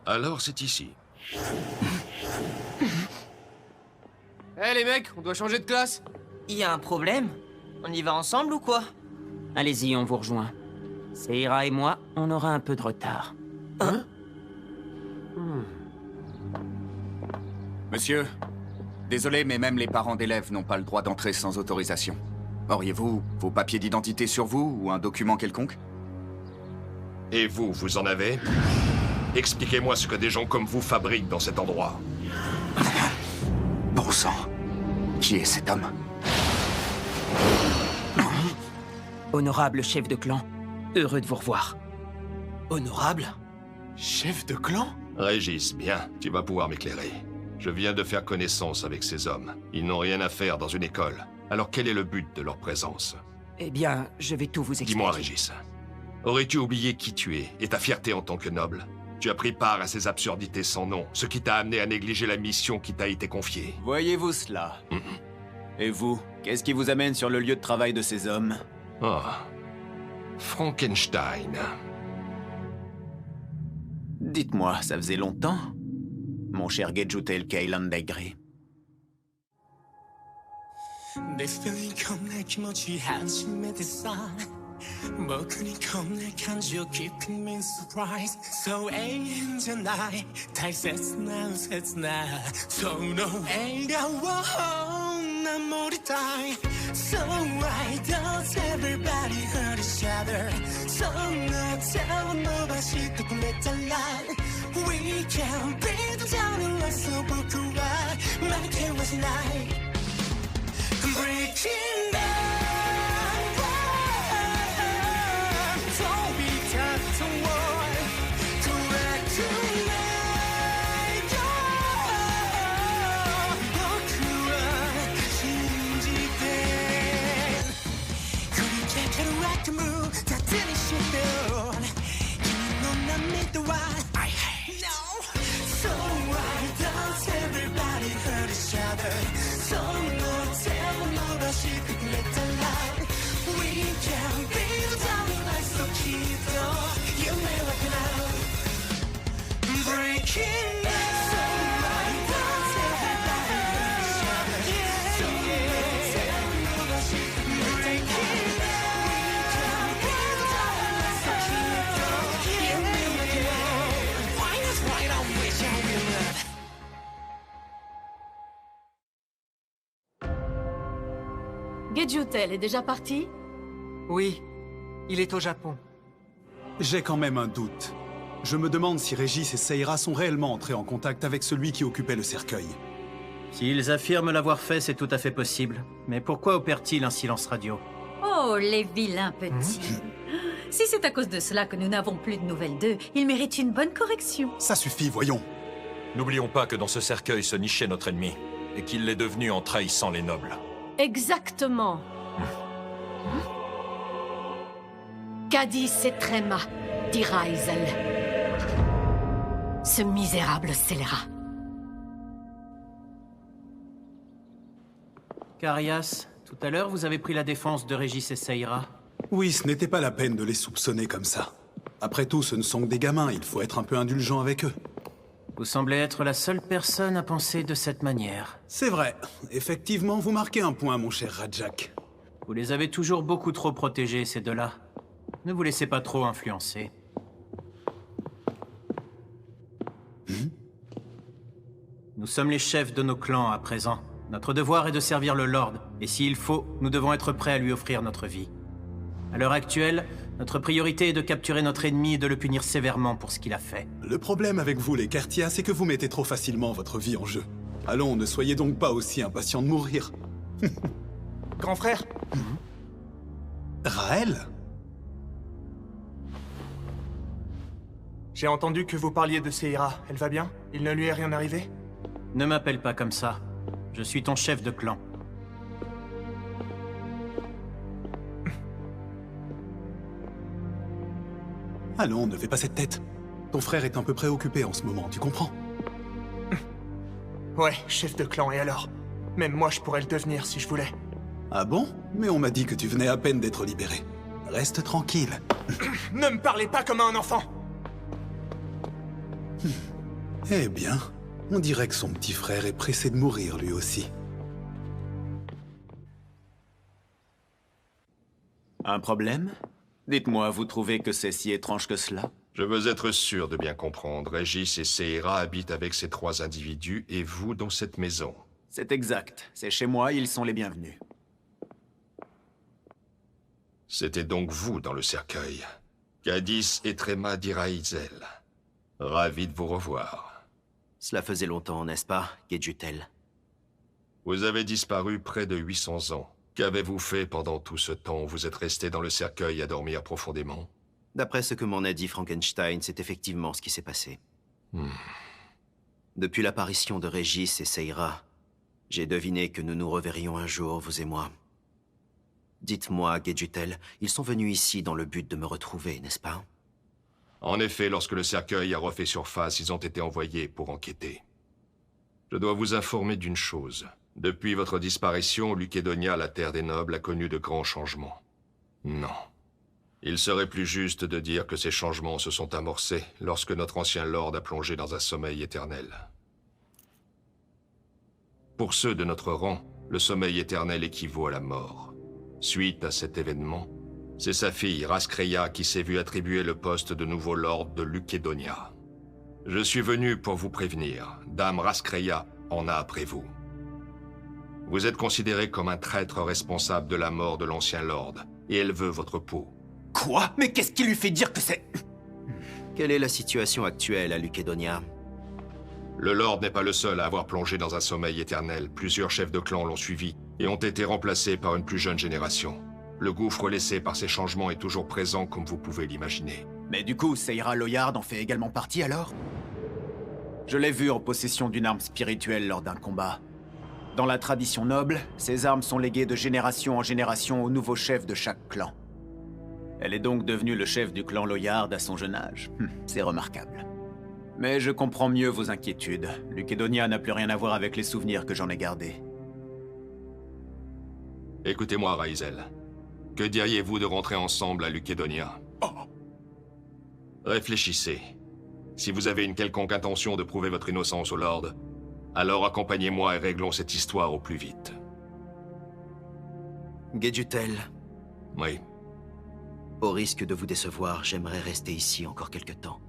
Alors c'est ici. Eh les mecs, on doit changer de classe. Y a un problème? On y va ensemble ou quoi? Allez-y, on vous rejoint. Seira et moi, on aura un peu de retard. Hein? Monsieur, désolé, mais même les parents d'élèves n'ont pas le droit d'entrer sans autorisation. Auriez-vous vos papiers d'identité sur vous ou un document quelconque? Et vous, vous en avez? Expliquez-moi ce que des gens comme vous fabriquent dans cet endroit. Bon sang, qui est cet homme? Honorable chef de clan, heureux de vous revoir. Honorable? Chef de clan? Régis, bien, tu vas pouvoir m'éclairer. Je viens de faire connaissance avec ces hommes. Ils n'ont rien à faire dans une école. Alors quel est le but de leur présence? Eh bien, je vais tout vous expliquer. Dis-moi, Régis. Aurais-tu oublié qui tu es et ta fierté en tant que noble? Tu as pris part à ces absurdités sans nom, ce qui t'a amené à négliger la mission qui t'a été confiée. Voyez-vous cela? Et vous, qu'est-ce qui vous amène sur le lieu de travail de ces hommes? Oh. Frankenstein. Dites-moi, ça faisait longtemps? Mon cher Gedjutel Kailan Daigri. で振り込んだ気持ち初めてさ僕にこんな感じを Keep me surprised そう永遠じゃない大切な切なその笑顔を守りたい So why does everybody hurt each other そんな手を伸ばしてくれたら We can be together そう僕は負けはしない Breaking down, don't be tough to war. Correct tonight,僕は信じて繰り返ける Rock move 盾にしてよ君の涙は I hate no. So why does everybody hurt each other? So no. We can be down like so keto. You may look now. Breaking down. So why does everybody hurt each other? So breaking down. We can be down like so keto. You may look now. Why is right on which I will love? Gedjutel est déjà parti? Oui, il est au Japon. J'ai quand même un doute. Je me demande si Régis et Seira sont réellement entrés en contact avec celui qui occupait le cercueil. S'ils affirment l'avoir fait, c'est tout à fait possible. Mais pourquoi opèrent-ils un silence radio? Oh, les vilains petits. Si c'est à cause de cela que nous n'avons plus de nouvelles d'eux, ils méritent une bonne correction. Ça suffit, voyons. N'oublions pas que dans ce cercueil se nichait notre ennemi, et qu'il l'est devenu en trahissant les nobles. Exactement. Cadis et Tréma, dira Isel. Ce misérable scélérat. Carias, tout à l'heure, vous avez pris la défense de Régis et Seira. Oui, ce n'était pas la peine de les soupçonner comme ça. Après tout, ce ne sont que des gamins, il faut être un peu indulgent avec eux. Vous semblez être la seule personne à penser de cette manière. C'est vrai. Effectivement, vous marquez un point, mon cher Rajak. Vous les avez toujours beaucoup trop protégés, ces deux-là. Ne vous laissez pas trop influencer. Nous sommes les chefs de nos clans à présent. Notre devoir est de servir le Lord, et s'il faut, nous devons être prêts à lui offrir notre vie. À l'heure actuelle, notre priorité est de capturer notre ennemi et de le punir sévèrement pour ce qu'il a fait. Le problème avec vous, les Cartia, c'est que vous mettez trop facilement votre vie en jeu. Allons, ne soyez donc pas aussi impatient de mourir. Grand frère? Raël? J'ai entendu que vous parliez de Seira. Elle va bien? Il ne lui est rien arrivé? Ne m'appelle pas comme ça. Je suis ton chef de clan. Allons, ne fais pas cette tête. Ton frère est un peu préoccupé en ce moment, tu comprends? Ouais, chef de clan, et alors? Même moi, je pourrais le devenir si je voulais. Ah bon? Mais on m'a dit que tu venais à peine d'être libéré. Reste tranquille. Ne me parlez pas comme à un enfant! Eh bien, on dirait que son petit frère est pressé de mourir lui aussi. Un problème? Dites-moi, vous trouvez que c'est si étrange que cela? Je veux être sûr de bien comprendre. Régis et Seira habitent avec ces 3 individus et vous dans cette maison. C'est exact. C'est chez moi, ils sont les bienvenus. C'était donc vous dans le cercueil. Cadis et Tréma d'Iraïzel. Ravi de vous revoir. Cela faisait longtemps, n'est-ce pas, Gedjutel? Vous avez disparu près de 800 ans. Qu'avez-vous fait pendant tout ce temps? Vous êtes resté dans le cercueil à dormir profondément? D'après ce que m'en a dit Frankenstein, c'est effectivement ce qui s'est passé. Depuis l'apparition de Régis et Seira, j'ai deviné que nous nous reverrions un jour, vous et moi. Dites-moi, Gedjutel, ils sont venus ici dans le but de me retrouver, n'est-ce pas? En effet, lorsque le cercueil a refait surface, ils ont été envoyés pour enquêter. Je dois vous informer d'une chose. Depuis votre disparition, Lukédonia, la terre des nobles, a connu de grands changements. Non. Il serait plus juste de dire que ces changements se sont amorcés lorsque notre ancien lord a plongé dans un sommeil éternel. Pour ceux de notre rang, le sommeil éternel équivaut à la mort. Suite à cet événement, c'est sa fille, Raskreya, qui s'est vue attribuer le poste de nouveau lord de Lukédonia. Je suis venu pour vous prévenir. Dame Raskreya en a après vous. Vous êtes considéré comme un traître responsable de la mort de l'ancien lord, et elle veut votre peau. Quoi? Mais qu'est-ce qui lui fait dire que c'est... Quelle est la situation actuelle à Lukédonia? Le lord n'est pas le seul à avoir plongé dans un sommeil éternel. Plusieurs chefs de clan l'ont suivi et ont été remplacés par une plus jeune génération. Le gouffre laissé par ces changements est toujours présent comme vous pouvez l'imaginer. Mais du coup, Seira Loyard en fait également partie alors? Je l'ai vue en possession d'une arme spirituelle lors d'un combat. Dans la tradition noble, ces armes sont léguées de génération en génération au nouveau chef de chaque clan. Elle est donc devenue le chef du clan Loyard à son jeune âge. C'est remarquable. Mais je comprends mieux vos inquiétudes. Lukédonia n'a plus rien à voir avec les souvenirs que j'en ai gardés. Écoutez-moi, Raïzel. Que diriez-vous de rentrer ensemble à Lukédonia? Réfléchissez. Si vous avez une quelconque intention de prouver votre innocence au Lord, alors accompagnez-moi et réglons cette histoire au plus vite. Gedjutel. Oui. Au risque de vous décevoir, j'aimerais rester ici encore quelque temps.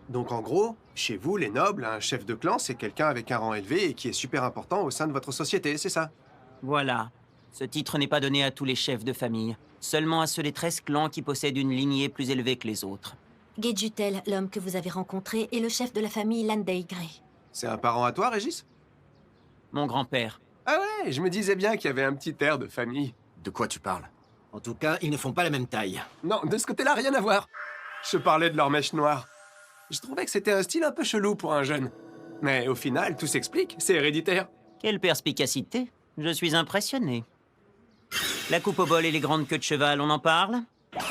Donc en gros, chez vous, les nobles, un chef de clan, c'est quelqu'un avec un rang élevé et qui est super important au sein de votre société, c'est ça? Voilà. Ce titre n'est pas donné à tous les chefs de famille, seulement à ceux des 13 clans qui possèdent une lignée plus élevée que les autres. Gedjutel, l'homme que vous avez rencontré, est le chef de la famille Landey Grey. C'est un parent à toi, Régis? Mon grand-père. Ah ouais, je me disais bien qu'il y avait un petit air de famille. De quoi tu parles? En tout cas, ils ne font pas la même taille. Non, de ce côté-là, rien à voir. Je parlais de leur mèche noire. Je trouvais que c'était un style un peu chelou pour un jeune. Mais au final, tout s'explique, c'est héréditaire. Quelle perspicacité. Je suis impressionné. La coupe au bol et les grandes queues de cheval, on en parle?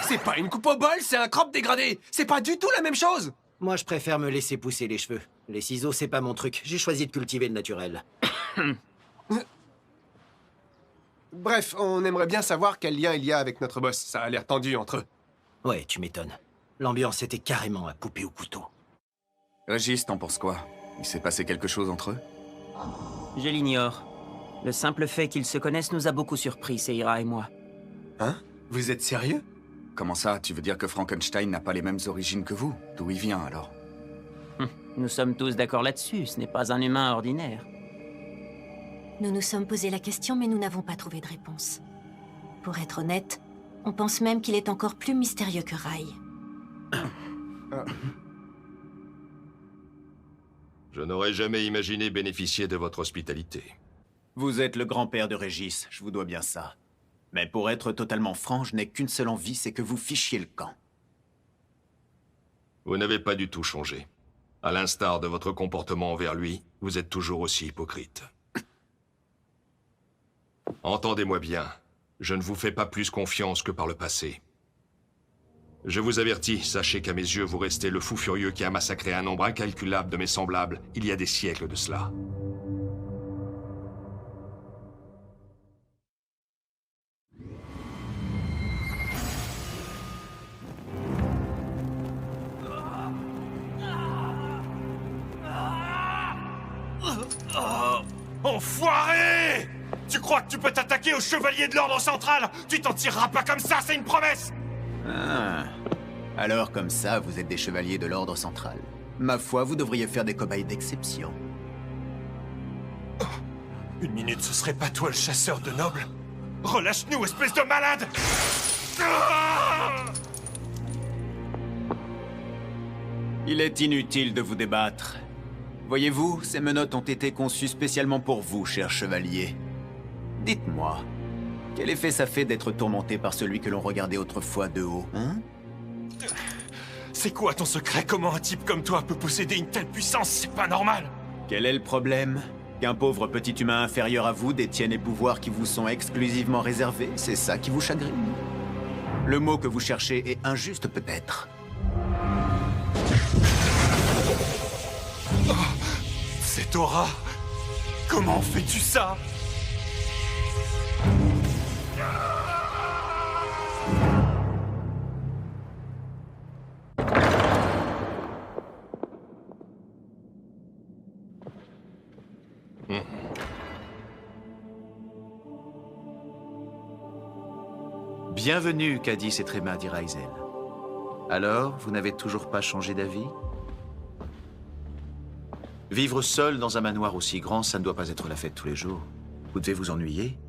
C'est pas une coupe au bol, c'est un crop dégradé. C'est pas du tout la même chose. Moi, je préfère me laisser pousser les cheveux. Les ciseaux, c'est pas mon truc. J'ai choisi de cultiver le naturel. Bref, on aimerait bien savoir quel lien il y a avec notre boss. Ça a l'air tendu entre eux. Ouais, tu m'étonnes. L'ambiance était carrément à couper au couteau. Régis, t'en penses quoi? Il s'est passé quelque chose entre eux? Je l'ignore. Le simple fait qu'ils se connaissent nous a beaucoup surpris, Seira et moi. Hein? Vous êtes sérieux? Comment ça? Tu veux dire que Frankenstein n'a pas les mêmes origines que vous? D'où il vient, alors? Nous sommes tous d'accord là-dessus, ce n'est pas un humain ordinaire. Nous nous sommes posé la question, mais nous n'avons pas trouvé de réponse. Pour être honnête, on pense même qu'il est encore plus mystérieux que Rai. Je n'aurais jamais imaginé bénéficier de votre hospitalité. Vous êtes le grand-père de Régis, je vous dois bien ça. Mais pour être totalement franc, je n'ai qu'une seule envie, c'est que vous fichiez le camp. Vous n'avez pas du tout changé. À l'instar de votre comportement envers lui, vous êtes toujours aussi hypocrite. Entendez-moi bien, je ne vous fais pas plus confiance que par le passé. Je vous avertis, sachez qu'à mes yeux, vous restez le fou furieux qui a massacré un nombre incalculable de mes semblables il y a des siècles de cela. Enfoiré! Tu crois que tu peux t'attaquer au chevalier de l'ordre central? Tu t'en tireras pas comme ça, c'est une promesse! Ah. Alors comme ça, vous êtes des chevaliers de l'ordre central. Ma foi, vous devriez faire des cobayes d'exception. Oh, une minute, ce serait pas toi le chasseur de nobles? Relâche-nous, espèce de malade! Ah! Il est inutile de vous débattre. Voyez-vous, ces menottes ont été conçues spécialement pour vous, cher chevalier. Dites-moi, quel effet ça fait d'être tourmenté par celui que l'on regardait autrefois de haut, hein? C'est quoi ton secret? Comment un type comme toi peut posséder une telle puissance? C'est pas normal! Quel est le problème? Qu'un pauvre petit humain inférieur à vous détienne les pouvoirs qui vous sont exclusivement réservés? C'est ça qui vous chagrine? Le mot que vous cherchez est injuste peut-être. Oh, cette aura! Comment fais-tu ça? Bienvenue, Cadis et Tréma, dit Ryzel. Alors, vous n'avez toujours pas changé d'avis? Vivre seul dans un manoir aussi grand, ça ne doit pas être la fête tous les jours. Vous devez vous ennuyer.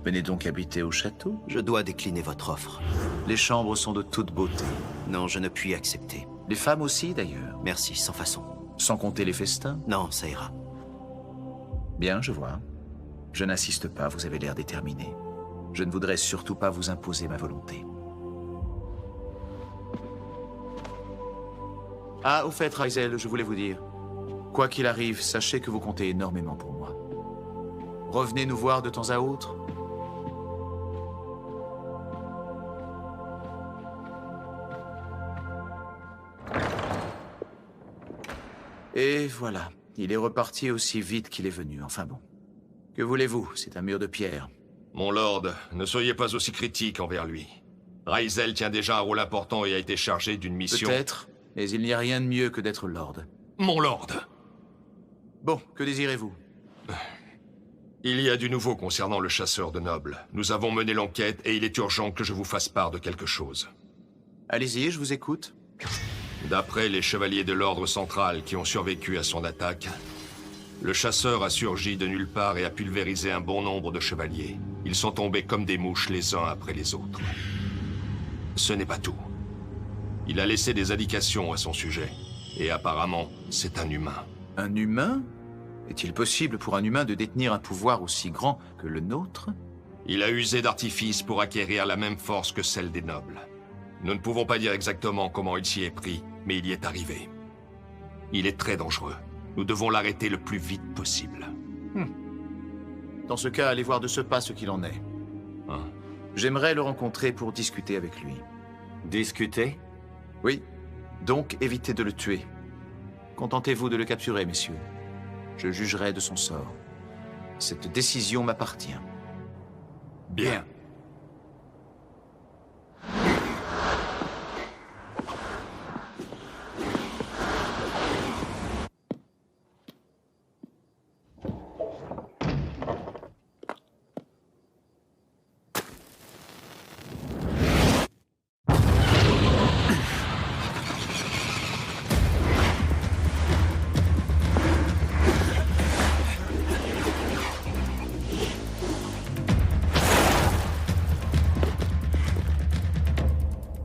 Venez donc habiter au château. Je dois décliner votre offre. Les chambres sont de toute beauté. Non, je ne puis accepter. Les femmes aussi, d'ailleurs. Merci, sans façon. Sans compter les festins? Non, ça ira. Bien, je vois. Je n'insiste pas, vous avez l'air déterminé. Je ne voudrais surtout pas vous imposer ma volonté. Ah, au fait, Ryzel, je voulais vous dire. Quoi qu'il arrive, sachez que vous comptez énormément pour moi. Revenez nous voir de temps à autre. Et voilà, il est reparti aussi vite qu'il est venu, enfin bon. Que voulez-vous, c'est un mur de pierre. Mon lord, ne soyez pas aussi critique envers lui. Ryzel tient déjà un rôle important et a été chargé d'une mission... Peut-être, mais il n'y a rien de mieux que d'être lord. Mon lord! Bon, que désirez-vous? Il y a du nouveau concernant le chasseur de nobles. Nous avons mené l'enquête et il est urgent que je vous fasse part de quelque chose. Allez-y, je vous écoute. D'après les chevaliers de l'ordre central qui ont survécu à son attaque, le chasseur a surgi de nulle part et a pulvérisé un bon nombre de chevaliers. Ils sont tombés comme des mouches les uns après les autres. Ce n'est pas tout. Il a laissé des indications à son sujet. Et apparemment, c'est un humain. Un humain? Est-il possible pour un humain de détenir un pouvoir aussi grand que le nôtre? Il a usé d'artifices pour acquérir la même force que celle des nobles. Nous ne pouvons pas dire exactement comment il s'y est pris, mais il y est arrivé. Il est très dangereux. Nous devons l'arrêter le plus vite possible. Dans ce cas, allez voir de ce pas ce qu'il en est. Hein? J'aimerais le rencontrer pour discuter avec lui. Discuter? Oui. Donc, évitez de le tuer. Contentez-vous de le capturer, messieurs. Je jugerai de son sort. Cette décision m'appartient. Bien.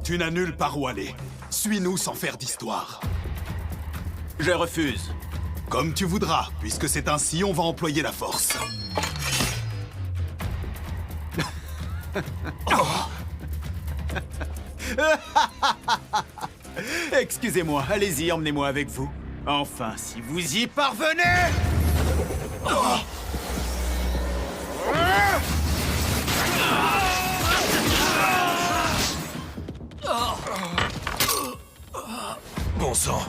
Tu n'as nulle part où aller. Suis-nous sans faire d'histoire. Je refuse. Comme tu voudras, puisque c'est ainsi, on va employer la force. Excusez-moi, allez-y, emmenez-moi avec vous. Enfin, si vous y parvenez! Bon sang.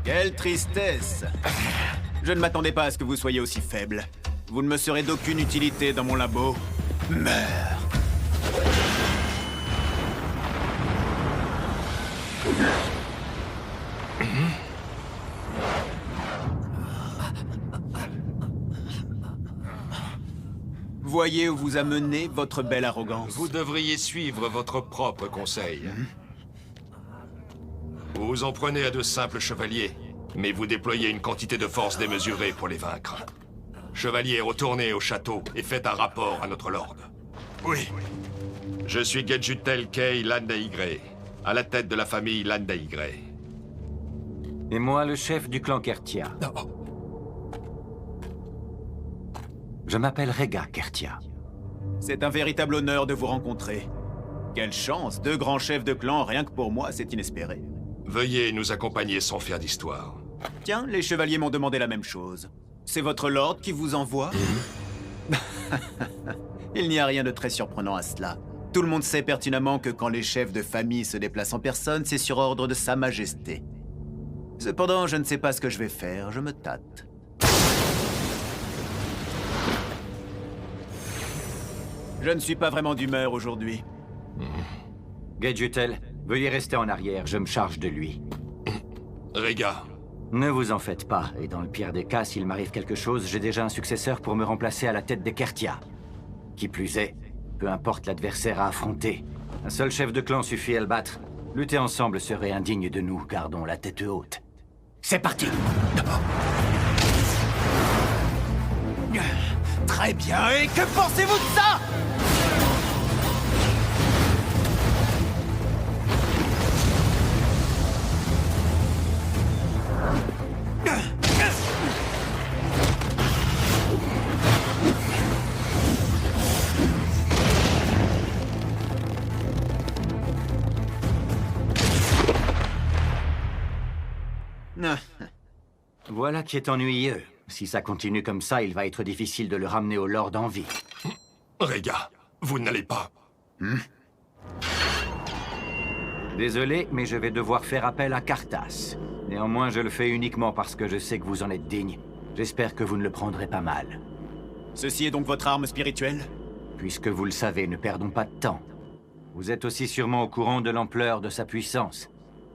Quelle tristesse! Je ne m'attendais pas à ce que vous soyez aussi faible. Vous ne me serez d'aucune utilité dans mon labo. Meurs! voyez où vous a mené votre belle arrogance. Vous devriez suivre votre propre conseil. Vous vous en prenez à de simples chevaliers, mais vous déployez une quantité de force démesurée pour les vaincre. Chevaliers, retournez au château et faites un rapport à notre lord. Oui. Je suis Gedjutel Kay Landaigre, à la tête de la famille Landaigre. Et moi, le chef du clan Kertia. Je m'appelle Rega Kertia. C'est un véritable honneur de vous rencontrer. Quelle chance, 2 grands chefs de clan, rien que pour moi, c'est inespéré. Veuillez nous accompagner sans faire d'histoire. Tiens, les chevaliers m'ont demandé la même chose. C'est votre lord qui vous envoie? Il n'y a rien de très surprenant à cela. Tout le monde sait pertinemment que quand les chefs de famille se déplacent en personne, c'est sur ordre de Sa Majesté. Cependant, je ne sais pas ce que je vais faire, je me tâte. Je ne suis pas vraiment d'humeur aujourd'hui. Gedjutel, veuillez rester en arrière, je me charge de lui. Rega. Ne vous en faites pas, et dans le pire des cas, s'il m'arrive quelque chose, j'ai déjà un successeur pour me remplacer à la tête des Kertia. Qui plus est, peu importe l'adversaire à affronter, un seul chef de clan suffit à le battre. Lutter ensemble serait indigne de nous, gardons la tête haute. C'est parti! Très bien, et que pensez-vous de ça? Voilà qui est ennuyeux. Si ça continue comme ça, il va être difficile de le ramener au Lord en vie. Rega, vous n'allez pas. Désolé, mais je vais devoir faire appel à Kartas. Néanmoins, je le fais uniquement parce que je sais que vous en êtes digne. J'espère que vous ne le prendrez pas mal. Ceci est donc votre arme spirituelle? Puisque vous le savez, ne perdons pas de temps. Vous êtes aussi sûrement au courant de l'ampleur de sa puissance.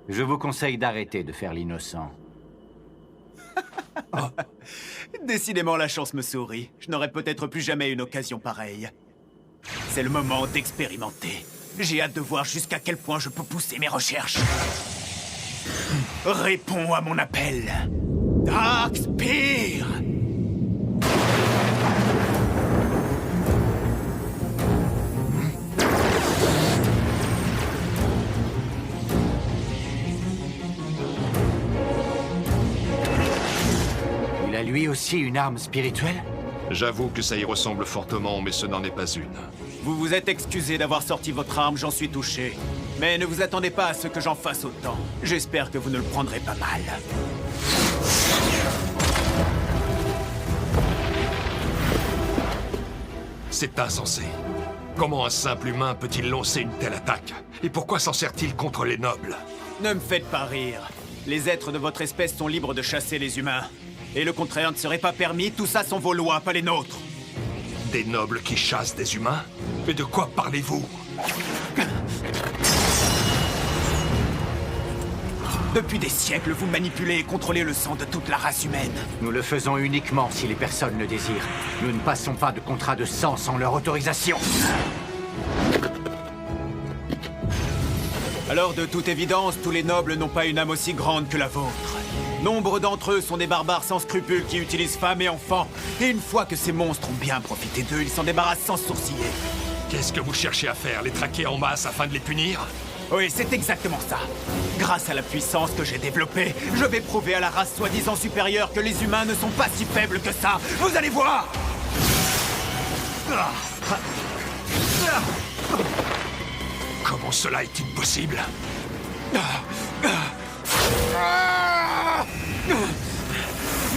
Je vous conseille d'arrêter de faire l'innocent. Décidément, la chance me sourit. Je n'aurai peut-être plus jamais une occasion pareille. C'est le moment d'expérimenter. J'ai hâte de voir jusqu'à quel point je peux pousser mes recherches. Réponds à mon appel. Dark Spear! Il a lui aussi une arme spirituelle? J'avoue que ça y ressemble fortement, mais ce n'en est pas une. Vous vous êtes excusé d'avoir sorti votre arme, j'en suis touché. Mais ne vous attendez pas à ce que j'en fasse autant. J'espère que vous ne le prendrez pas mal. C'est insensé. Comment un simple humain peut-il lancer une telle attaque? Et pourquoi s'en sert-il contre les nobles? Ne me faites pas rire. Les êtres de votre espèce sont libres de chasser les humains. Et le contraire ne serait pas permis, tout ça sont vos lois, pas les nôtres. Des nobles qui chassent des humains? Mais de quoi parlez-vous? Depuis des siècles, vous manipulez et contrôlez le sang de toute la race humaine. Nous le faisons uniquement si les personnes le désirent. Nous ne passons pas de contrat de sang sans leur autorisation. Alors, de toute évidence, tous les nobles n'ont pas une âme aussi grande que la vôtre. Nombre d'entre eux sont des barbares sans scrupules qui utilisent femmes et enfants. Et une fois que ces monstres ont bien profité d'eux, ils s'en débarrassent sans sourciller. Qu'est-ce que vous cherchez à faire? Les traquer en masse afin de les punir? Oui, c'est exactement ça. Grâce à la puissance que j'ai développée, je vais prouver à la race soi-disant supérieure que les humains ne sont pas si faibles que ça. Vous allez voir! Comment cela est-il possible?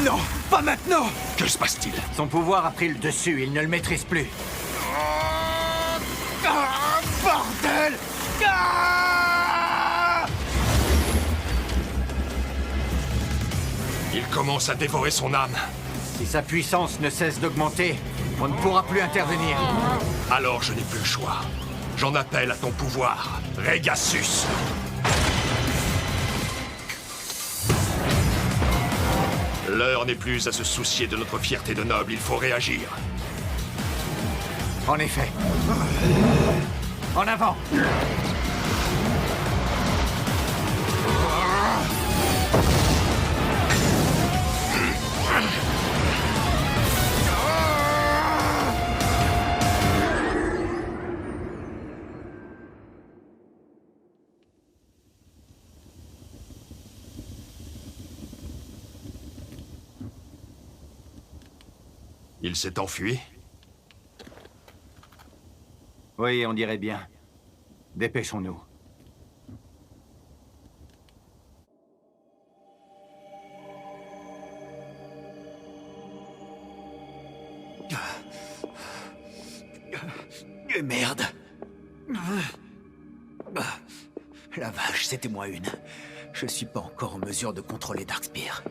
Non, pas maintenant! Que se passe-t-il? Son pouvoir a pris le dessus, il ne le maîtrise plus. Bordel! Il commence à dévorer son âme. Si sa puissance ne cesse d'augmenter, on ne pourra plus intervenir. Alors je n'ai plus le choix. J'en appelle à ton pouvoir, Regasus. L'heure n'est plus à se soucier de notre fierté de noble, il faut réagir. En effet. En avant. Il s'est enfui? Oui, on dirait bien. Dépêchons-nous. Merde. La vache, c'était moi une. Je suis pas encore en mesure de contrôler Darkspear.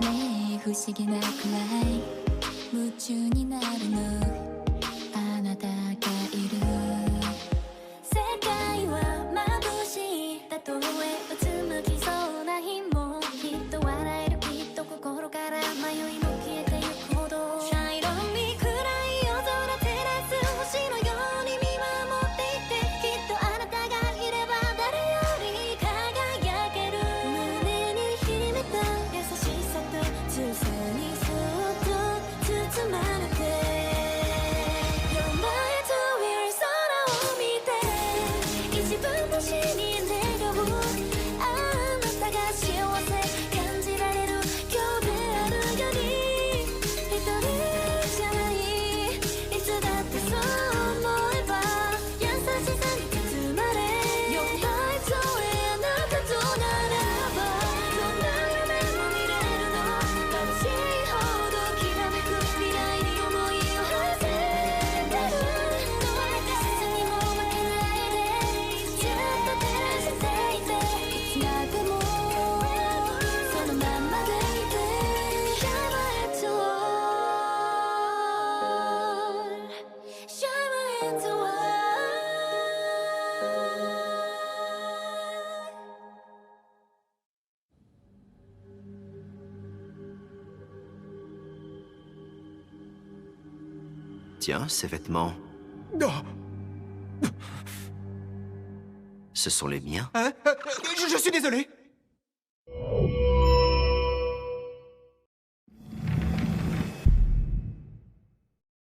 ねえ不思議なくらい夢中になるのあなたがいる世界は眩しいたとえうつむきそうな日もきっと笑えるきっと心から迷いも消えてゆくほど茶色に暗い夜空照らす星のように見守っていてきっとあなたがいれば誰より輝ける胸に秘めた優しさと強さにそっと包まれて You're my twin 空を見て一分越しに願うあなたが幸せ感じられる今日であるように一人じゃないいつだってそう思えば優しさに包まれ You're my twin あなたとならばどんな夢も見れるの眩しいほどきらめく未来に思いを馳せてる静にも負けないでずっと照らしていていつまでもそのまんまでいて Shine my light on Shine my light on Tiens, ces vêtements. Ce sont les miens. Hein je suis désolé.